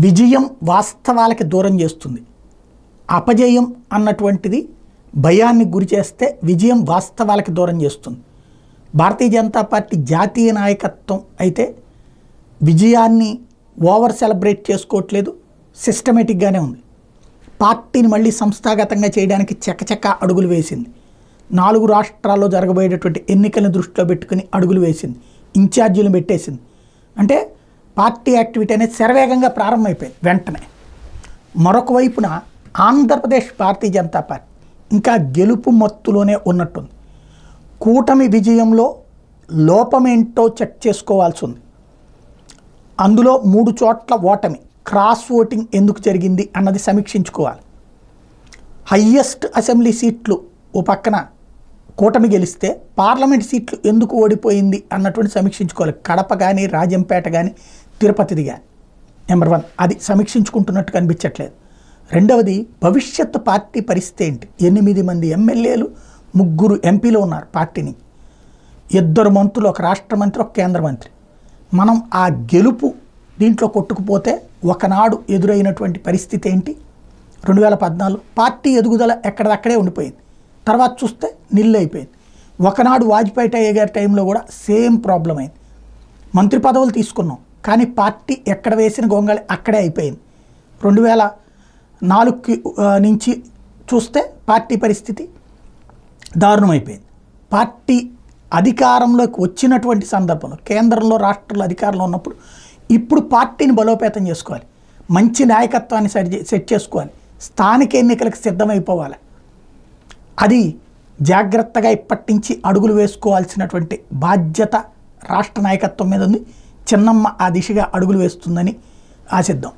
విజయం వాస్తవాలకి దూరం చేస్తుంది. అపజయం అన్నటువంటిది భయానికి గురి చేస్తే విజయం వాస్తవాలకి దూరం చేస్తుంది. భారతీయ జనతా పార్టీ జాతీయ నాయకత్వం అయితే విజయాన్ని ఓవర్ సెలబ్రేట్ చేసుకోవట్లేదు, సిస్టమేటిక్గానే ఉంది. పార్టీని మళ్ళీ సంస్థాగతంగా చేయడానికి చకచక అడుగులు వేసింది. 4 రాష్ట్రాల్లో జరగబోయేటటువంటి ఎన్నికలను దృష్టిలో పెట్టుకుని అడుగులు వేసింది, ఇన్ఛార్జీలను పెట్టేసింది. అంటే పార్టీ యాక్టివిటీ అనేది శరవేగంగా ప్రారంభమైపోయింది వెంటనే. మరొక వైపున ఆంధ్రప్రదేశ్ భారతీయ జనతా పార్టీ ఇంకా గెలుపు మత్తులోనే ఉన్నట్టుంది. కూటమి విజయంలో లోపమేంటో చెక్ చేసుకోవాల్సి ఉంది. అందులో 3 చోట్ల ఓటమి, క్రాస్ ఓటింగ్ ఎందుకు జరిగింది అన్నది సమీక్షించుకోవాలి. హయ్యెస్ట్ అసెంబ్లీ సీట్లు ఓ పక్కన కూటమి గెలిస్తే పార్లమెంట్ సీట్లు ఎందుకు ఓడిపోయింది అన్నటువంటి సమీక్షించుకోవాలి. కడప కానీ, రాజంపేట కానీ, తిరుపతిది కానీ. నెంబర్ 1 అది సమీక్షించుకుంటున్నట్టు కనిపించట్లేదు. రెండవది, భవిష్యత్తు పార్టీ పరిస్థితి ఏంటి? 8 మంది ఎమ్మెల్యేలు, 3 ఎంపీలు ఉన్నారు పార్టీని, 2 మంత్రులు, 1 రాష్ట్ర మంత్రి, 1 కేంద్ర మంత్రి. మనం ఆ గెలుపు దీంట్లో కొట్టుకుపోతే ఒకనాడు ఎదురైనటువంటి పరిస్థితి ఏంటి? 2014 పార్టీ ఎదుగుదల ఎక్కడదక్కడే ఉండిపోయింది. తర్వాత చూస్తే నిల్లు అయిపోయింది. ఒకనాడు వాజ్పేయి గారి టైంలో కూడా సేమ్ ప్రాబ్లం అయింది. మంత్రి పదవులు తీసుకున్నాం కానీ పార్టీ ఎక్కడ వేసిన గొంగళి అక్కడే అయిపోయింది. 2004 నుంచి చూస్తే పార్టీ పరిస్థితి దారుణమైపోయింది. పార్టీ అధికారంలోకి వచ్చినటువంటి సందర్భంలో, కేంద్రంలో రాష్ట్రంలో అధికారంలో ఉన్నప్పుడు ఇప్పుడు పార్టీని బలోపేతం చేసుకోవాలి, మంచి నాయకత్వాన్ని సెట్ చేసుకోవాలి, స్థానిక ఎన్నికలకు సిద్ధమైపోవాలి. అది జాగ్రత్తగా ఇప్పటి నుంచి అడుగులు వేసుకోవాల్సినటువంటి బాధ్యత రాష్ట్ర నాయకత్వం మీద ఉంది. చిన్నమ్మ ఆ దిశగా అడుగులు వేస్తుందని ఆశిద్దాం.